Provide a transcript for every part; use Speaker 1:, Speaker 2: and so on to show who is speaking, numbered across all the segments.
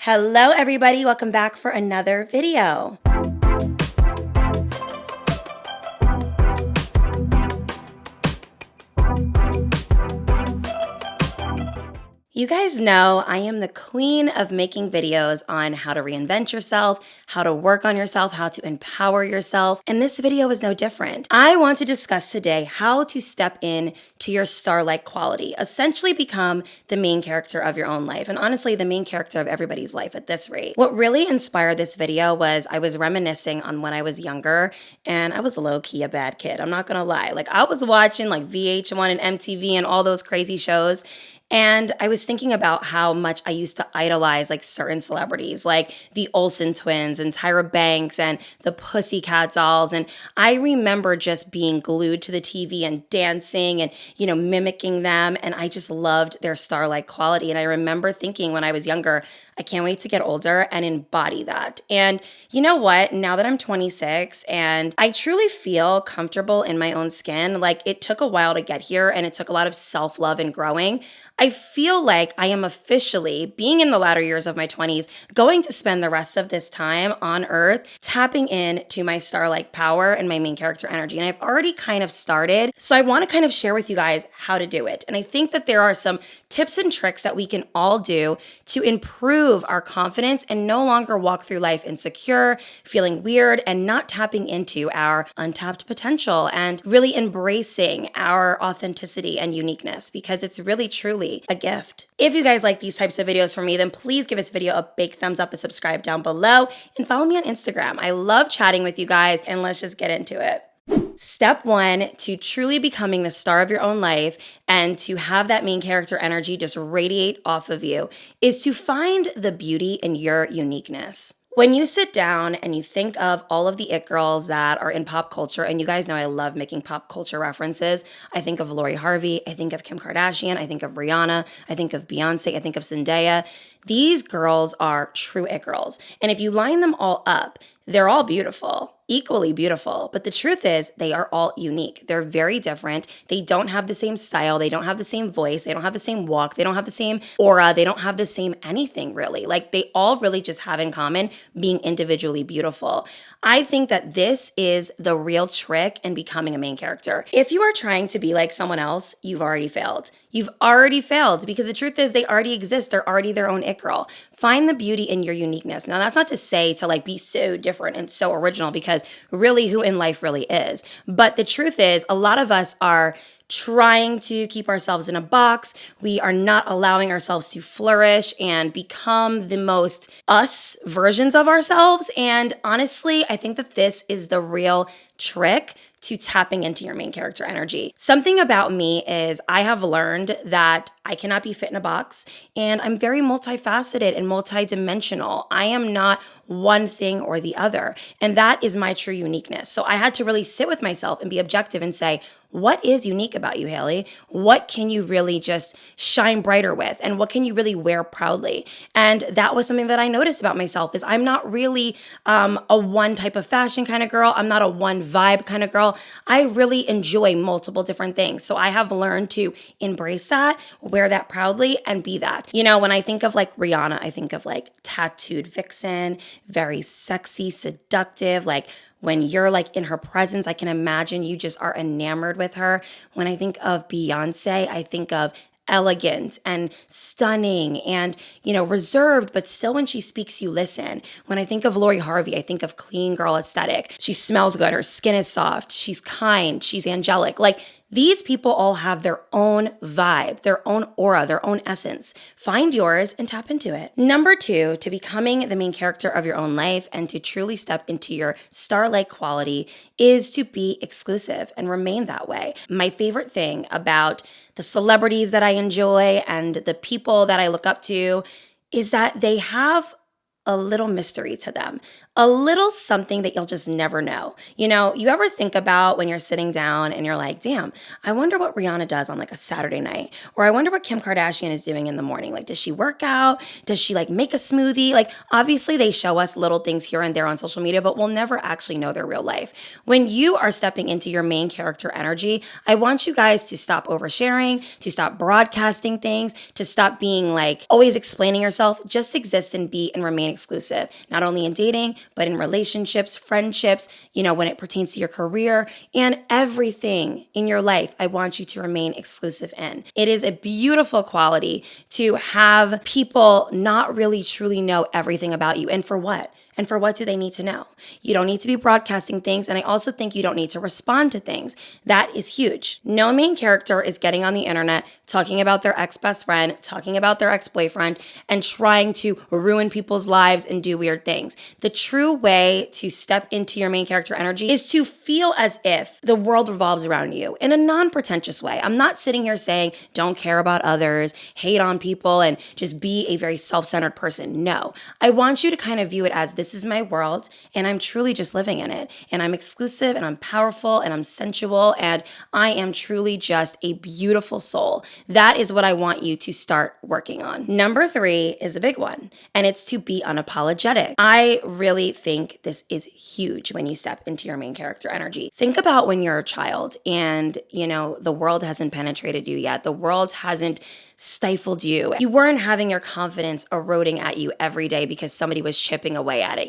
Speaker 1: Hello everybody, welcome back for another video. You guys know I am the queen of making videos on how to reinvent yourself, how to work on yourself, how to empower yourself, and this video is no different. I want to discuss today how to step in to your star-like quality, essentially become the main character of your own life, and honestly, the main character of everybody's life at this rate. What really inspired this video was I was reminiscing on when I was younger, and I was low-key a bad kid. I'm not gonna lie. Like, I was watching like VH1 and MTV and all those crazy shows, and I was thinking about how much I used to idolize like certain celebrities, like the Olsen twins and Tyra Banks and the Pussycat Dolls. And I remember just being glued to the TV and dancing and, mimicking them. And I just loved their star-like quality. And I remember thinking when I was younger, I can't wait to get older and embody that. And you know what? Now that I'm 26 and I truly feel comfortable in my own skin, like it took a while to get here and it took a lot of self-love and growing. I feel like I am officially, being in the latter years of my 20s, going to spend the rest of this time on earth tapping into my star-like power and my main character energy. And I've already kind of started. So I want to kind of share with you guys how to do it. And I think that there are some tips and tricks that we can all do to improve our confidence and no longer walk through life insecure, feeling weird, and not tapping into our untapped potential and really embracing our authenticity and uniqueness, because it's really truly a gift. If you guys like these types of videos from me, then please give this video a big thumbs up and subscribe down below and follow me on Instagram. I love chatting with you guys, and let's just get into it. Step one to truly becoming the star of your own life and to have that main character energy just radiate off of you is to find the beauty in your uniqueness. When you sit down and you think of all of the it girls that are in pop culture, and you guys know I love making pop culture references. I think of Lori Harvey, I think of Kim Kardashian, I think of Rihanna, I think of Beyonce, I think of Zendaya. These girls are true it girls. And if you line them all up, they're all beautiful, equally beautiful. But the truth is they are all unique. They're very different. They don't have the same style. They don't have the same voice. They don't have the same walk. They don't have the same aura. They don't have the same anything really. Like they all really just have in common being individually beautiful. I think that this is the real trick in becoming a main character. If you are trying to be like someone else, you've already failed. You've already failed because the truth is they already exist. They're already their own it girl. Find the beauty in your uniqueness. Now, that's not to say to like be so different and so original, because really who in life really is. But the truth is a lot of us are trying to keep ourselves in a box. We are not allowing ourselves to flourish and become the most us versions of ourselves. And honestly, I think that this is the real trick to tapping into your main character energy. Something about me is I have learned that I cannot be fit in a box, and I'm very multifaceted and multidimensional. I am not one thing or the other, and that is my true uniqueness. So I had to really sit with myself and be objective and say, what is unique about you, Haley? What can you really just shine brighter with? And what can you really wear proudly? And that was something that I noticed about myself is I'm not really a one type of fashion kind of girl. I'm not a one vibe kind of girl. I really enjoy multiple different things. So I have learned to embrace that, wear that proudly, and be that. When I think of like Rihanna, I think of like tattooed vixen, very sexy, seductive, like when you're like in her presence, I can imagine you just are enamored with her. When I think of Beyonce, I think of elegant and stunning and, reserved, but still when she speaks, you listen. When I think of Lori Harvey, I think of clean girl aesthetic. She smells good. Her skin is soft. She's kind. She's angelic. Like these people all have their own vibe, their own aura, their own essence. Find yours and tap into it. Number two, to becoming the main character of your own life and to truly step into your star-like quality is to be exclusive and remain that way. My favorite thing about the celebrities that I enjoy and the people that I look up to is that they have a little mystery to them, a little something that you'll just never know. You ever think about when you're sitting down and you're like, damn, I wonder what Rihanna does on like a Saturday night, or I wonder what Kim Kardashian is doing in the morning. Like, does she work out? Does she like make a smoothie? Like, obviously they show us little things here and there on social media, but we'll never actually know their real life. When you are stepping into your main character energy, I want you guys to stop oversharing, to stop broadcasting things, to stop being like always explaining yourself. Just exist and be and remain exclusive, not only in dating, but in relationships, friendships, when it pertains to your career and everything in your life. I want you to remain exclusive in. It is a beautiful quality to have people not really truly know everything about you. And for what? And for what do they need to know? You don't need to be broadcasting things. And I also think you don't need to respond to things. That is huge. No main character is getting on the internet, talking about their ex-best friend, talking about their ex-boyfriend, and trying to ruin people's lives and do weird things. The true way to step into your main character energy is to feel as if the world revolves around you in a non-pretentious way. I'm not sitting here saying don't care about others, hate on people, and just be a very self-centered person. No, I want you to kind of view it as this is my world and I'm truly just living in it. And I'm exclusive and I'm powerful and I'm sensual and I am truly just a beautiful soul. That is what I want you to start working on. Number 3 is a big one, and it's to be unapologetic. I really think this is huge when you step into your main character energy. Think about when you're a child and, the world hasn't penetrated you yet. The world hasn't stifled you. You weren't having your confidence eroding at you every day because somebody was chipping away at it.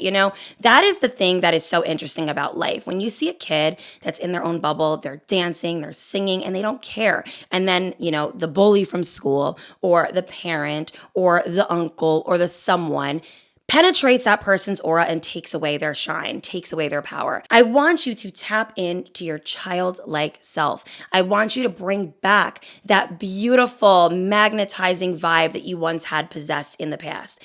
Speaker 1: That is the thing that is so interesting about life. When you see a kid that's in their own bubble, they're dancing, they're singing, and they don't care. And then, the bully from school or the parent or the uncle or the someone penetrates that person's aura and takes away their shine, takes away their power. I want you to tap into your childlike self. I want you to bring back that beautiful, magnetizing vibe that you once had possessed in the past.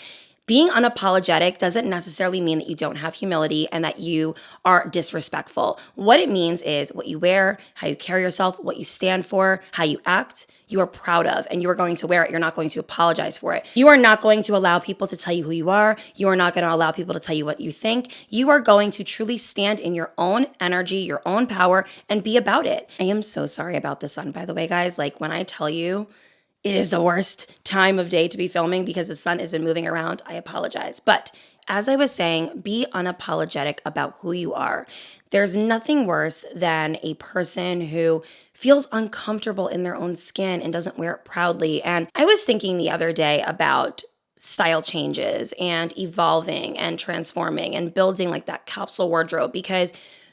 Speaker 1: Being unapologetic doesn't necessarily mean that you don't have humility and that you are disrespectful. What it means is what you wear, how you carry yourself, what you stand for, how you act, you are proud of, and you are going to wear it. You're not going to apologize for it. You are not going to allow people to tell you who you are. You are not going to allow people to tell you what you think. You are going to truly stand in your own energy, your own power, and be about it. I am so sorry about the sun, by the way, guys. Like, when I tell you, it is the worst time of day to be filming because the sun has been moving around. I apologize. But as I was saying, be unapologetic about who you are. There's nothing worse than a person who feels uncomfortable in their own skin and doesn't wear it proudly. And I was thinking the other day about style changes and evolving and transforming and building like that capsule wardrobe because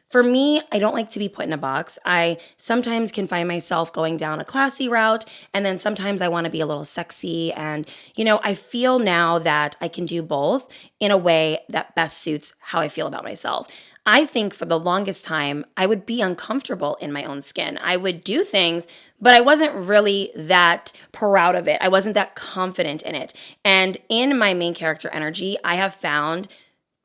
Speaker 1: for me, I don't like to be put in a box. I sometimes can find myself going down a classy route, and then sometimes I want to be a little sexy. And, I feel now that I can do both in a way that best suits how I feel about myself. I think for the longest time, I would be uncomfortable in my own skin. I would do things, but I wasn't really that proud of it. I wasn't that confident in it. And in my main character energy, I have found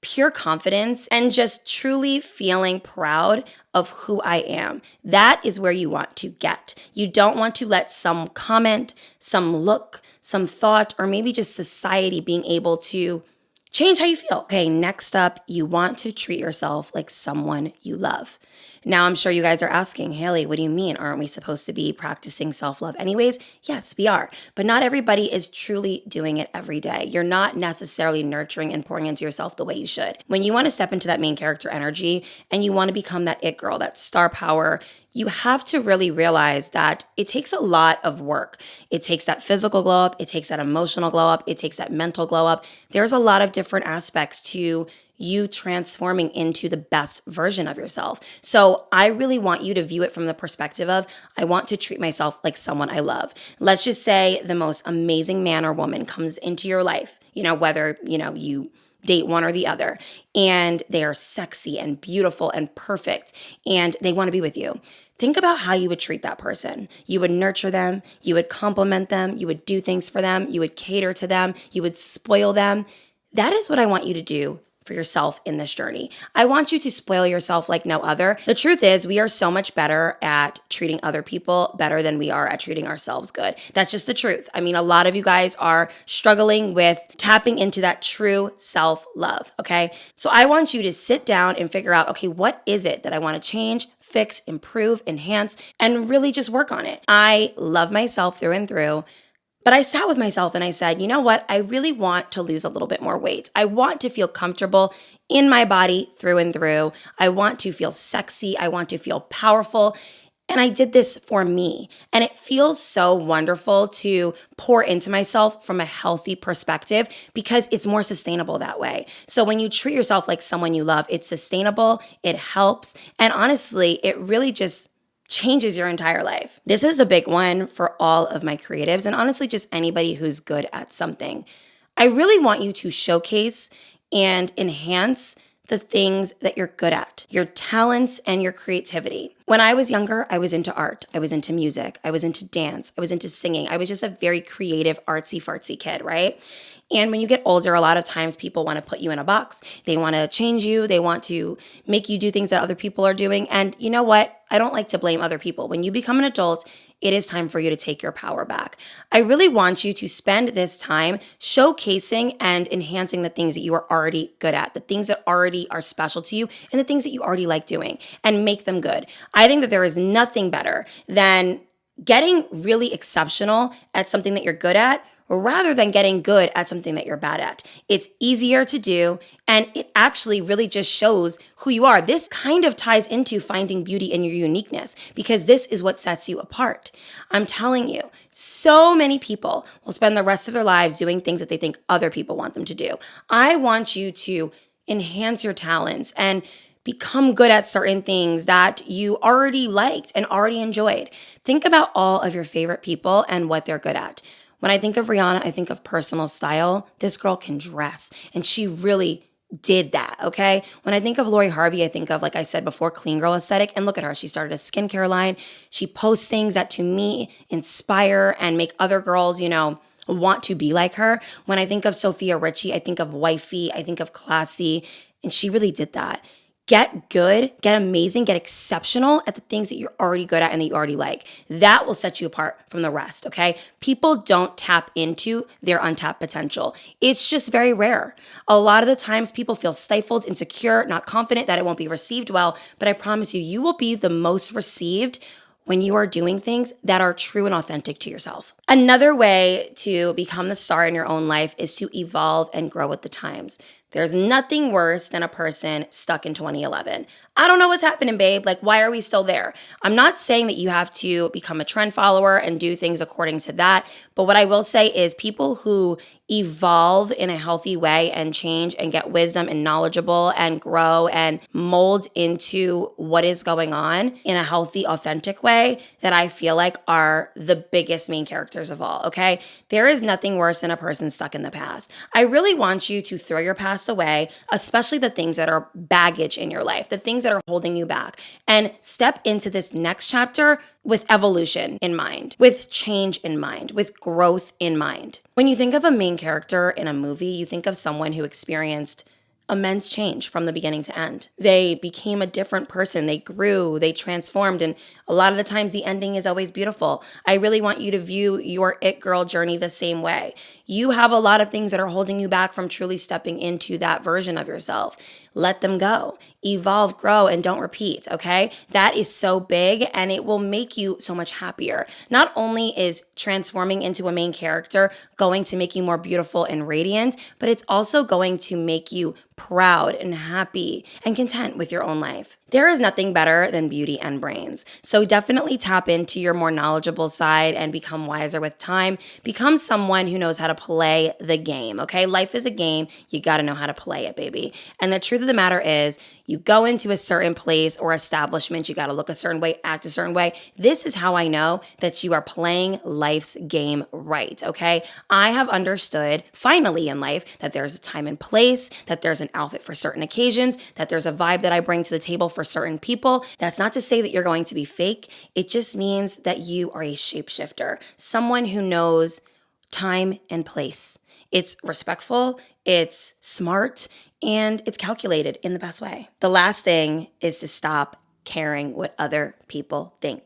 Speaker 1: pure confidence and just truly feeling proud of who I am. That is where you want to get. You don't want to let some comment, some look, some thought, or maybe just society being able to change how you feel. Okay, next up, you want to treat yourself like someone you love. Now, I'm sure you guys are asking, Haley, what do you mean? Aren't we supposed to be practicing self-love anyways? Yes, we are. But not everybody is truly doing it every day. You're not necessarily nurturing and pouring into yourself the way you should. When you want to step into that main character energy and you want to become that it girl, that star power, you have to really realize that it takes a lot of work. It takes that physical glow up. It takes that emotional glow up. It takes that mental glow up. There's a lot of different aspects to you transforming into the best version of yourself. So I really want you to view it from the perspective of, I want to treat myself like someone I love. Let's just say the most amazing man or woman comes into your life, whether, you date one or the other, and they are sexy and beautiful and perfect, and they want to be with you. Think about how you would treat that person. You would nurture them, you would compliment them, you would do things for them, you would cater to them, you would spoil them. That is what I want you to do for yourself in this journey. I want you to spoil yourself like no other. The truth is, we are so much better at treating other people better than we are at treating ourselves good. That's just the truth. I mean, a lot of you guys are struggling with tapping into that true self-love, okay? So I want you to sit down and figure out, okay, what is it that I want to change, fix, improve, enhance, and really just work on it. I love myself through and through. But I sat with myself and I said, you know what? I really want to lose a little bit more weight. I want to feel comfortable in my body through and through. I want to feel sexy. I want to feel powerful. And I did this for me. And it feels so wonderful to pour into myself from a healthy perspective because it's more sustainable that way. So when you treat yourself like someone you love, it's sustainable, it helps. And honestly, it really just changes your entire life. This is a big one for all of my creatives and honestly, just anybody who's good at something. I really want you to showcase and enhance the things that you're good at, your talents and your creativity. When I was younger, I was into art. I was into music. I was into dance. I was into singing. I was just a very creative, artsy fartsy kid, right? And when you get older, a lot of times people want to put you in a box. They want to change you. They want to make you do things that other people are doing. And you know what? I don't like to blame other people. When you become an adult, it is time for you to take your power back. I really want you to spend this time showcasing and enhancing the things that you are already good at, the things that already are special to you, and the things that you already like doing, and make them good. I think that there is nothing better than getting really exceptional at something that you're good at rather than getting good at something that you're bad at. It's easier to do, and it actually really just shows who you are. This kind of ties into finding beauty in your uniqueness because this is what sets you apart. I'm telling you, so many people will spend the rest of their lives doing things that they think other people want them to do. I want you to enhance your talents and become good at certain things that you already liked and already enjoyed. Think about all of your favorite people and what they're good at. When I think of Rihanna, I think of personal style. This girl can dress, and she really did that, okay? When I think of Lori Harvey, I think of, like I said before, clean girl aesthetic. And look at her. She started a skincare line. She posts things that, to me, inspire and make other girls, want to be like her. When I think of Sophia Richie, I think of wifey. I think of classy. And she really did that. Get good, get amazing, get exceptional at the things that you're already good at and that you already like. That will set you apart from the rest, okay? People don't tap into their untapped potential. It's just very rare. A lot of the times people feel stifled, insecure, not confident that it won't be received well, but I promise you, you will be the most received when you are doing things that are true and authentic to yourself. Another way to become the star in your own life is to evolve and grow with the times. There's nothing worse than a person stuck in 2011. I don't know what's happening, babe. Like, why are we still there? I'm not saying that you have to become a trend follower and do things according to that. But what I will say is people who evolve in a healthy way and change and get wisdom and knowledgeable and grow and mold into what is going on in a healthy, authentic way that I feel like are the biggest main characters of all, okay? There is nothing worse than a person stuck in the past. I really want you to throw your past away, especially the things that are baggage in your life, the things that are holding you back, and step into this next chapter with evolution in mind, with change in mind, with growth in mind. When you think of a main character in a movie, you think of someone who experienced immense change from the beginning to end. They became a different person. They grew, they transformed, and a lot of the times the ending is always beautiful. I really want you to view your It Girl journey the same way. You have a lot of things that are holding you back from truly stepping into that version of yourself. Let them go. Evolve, grow, and don't repeat, okay? That is so big, and it will make you so much happier. Not only is transforming into a main character going to make you more beautiful and radiant, but it's also going to make you proud and happy and content with your own life. There is nothing better than beauty and brains. So definitely tap into your more knowledgeable side and become wiser with time. Become someone who knows how to play the game, okay? Life is a game. You got to know how to play it, baby. And the truth of the matter is, you go into a certain place or establishment, you got to look a certain way, act a certain way. This is how I know that you are playing life's game right, okay? I have understood finally in life that there's a time and place, that there's an outfit for certain occasions, that there's a vibe that I bring to the table for certain people. That's not to say that you're going to be fake. It just means that you are a shapeshifter, someone who knows time and place. It's respectful, it's smart, and it's calculated in the best way. The last thing is to stop caring what other people think.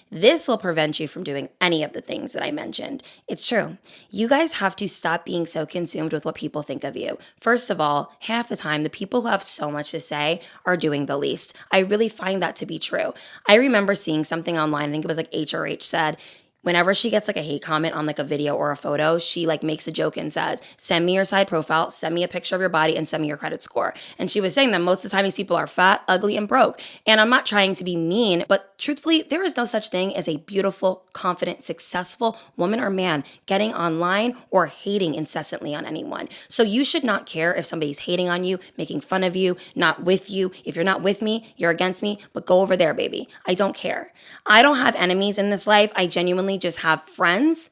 Speaker 1: This will prevent you from doing any of the things that I mentioned. It's true. You guys have to stop being so consumed with what people think of you. First of all, half the time, the people who have so much to say are doing the least. I really find that to be true. I remember seeing something online, I think it was like HRH said, whenever she gets like a hate comment on like a video or a photo, she like makes a joke and says, send me your side profile, send me a picture of your body, and send me your credit score. And she was saying that most of the time these people are fat, ugly, and broke. And I'm not trying to be mean, but truthfully, there is no such thing as a beautiful, confident, successful woman or man getting online or hating incessantly on anyone. So you should not care if somebody's hating on you, making fun of you, not with you. If you're not with me, you're against me, but go over there, baby. I don't care. I don't have enemies in this life. I genuinely just have friends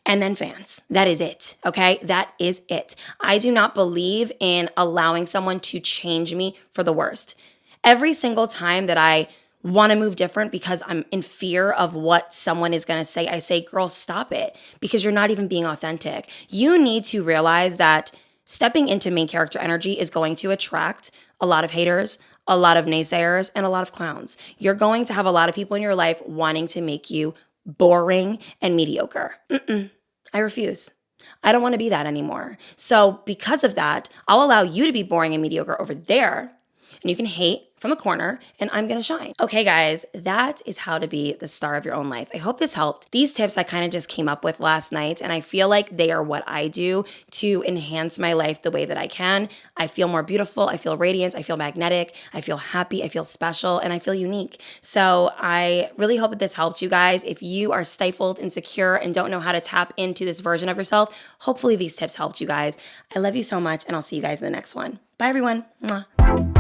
Speaker 1: and then fans. That is it. Okay. That is it. I do not believe in allowing someone to change me for the worst. Every single time that I want to move different because I'm in fear of what someone is going to say, I say, girl, stop it, because you're not even being authentic. You need to realize that stepping into main character energy is going to attract a lot of haters, a lot of naysayers, and a lot of clowns. You're going to have a lot of people in your life wanting to make you boring and mediocre. I refuse. I don't want to be that anymore. So because of that, I'll allow you to be boring and mediocre over there, and you can hate from the corner, and I'm going to shine. Okay, guys, that is how to be the star of your own life. I hope this helped. These tips I kind of just came up with last night, and I feel like they are what I do to enhance my life the way that I can. I feel more beautiful. I feel radiant. I feel magnetic. I feel happy. I feel special, and I feel unique. So I really hope that this helped you guys. If you are stifled, insecure, and don't know how to tap into this version of yourself, hopefully these tips helped you guys. I love you so much, and I'll see you guys in the next one. Bye, everyone. Mwah.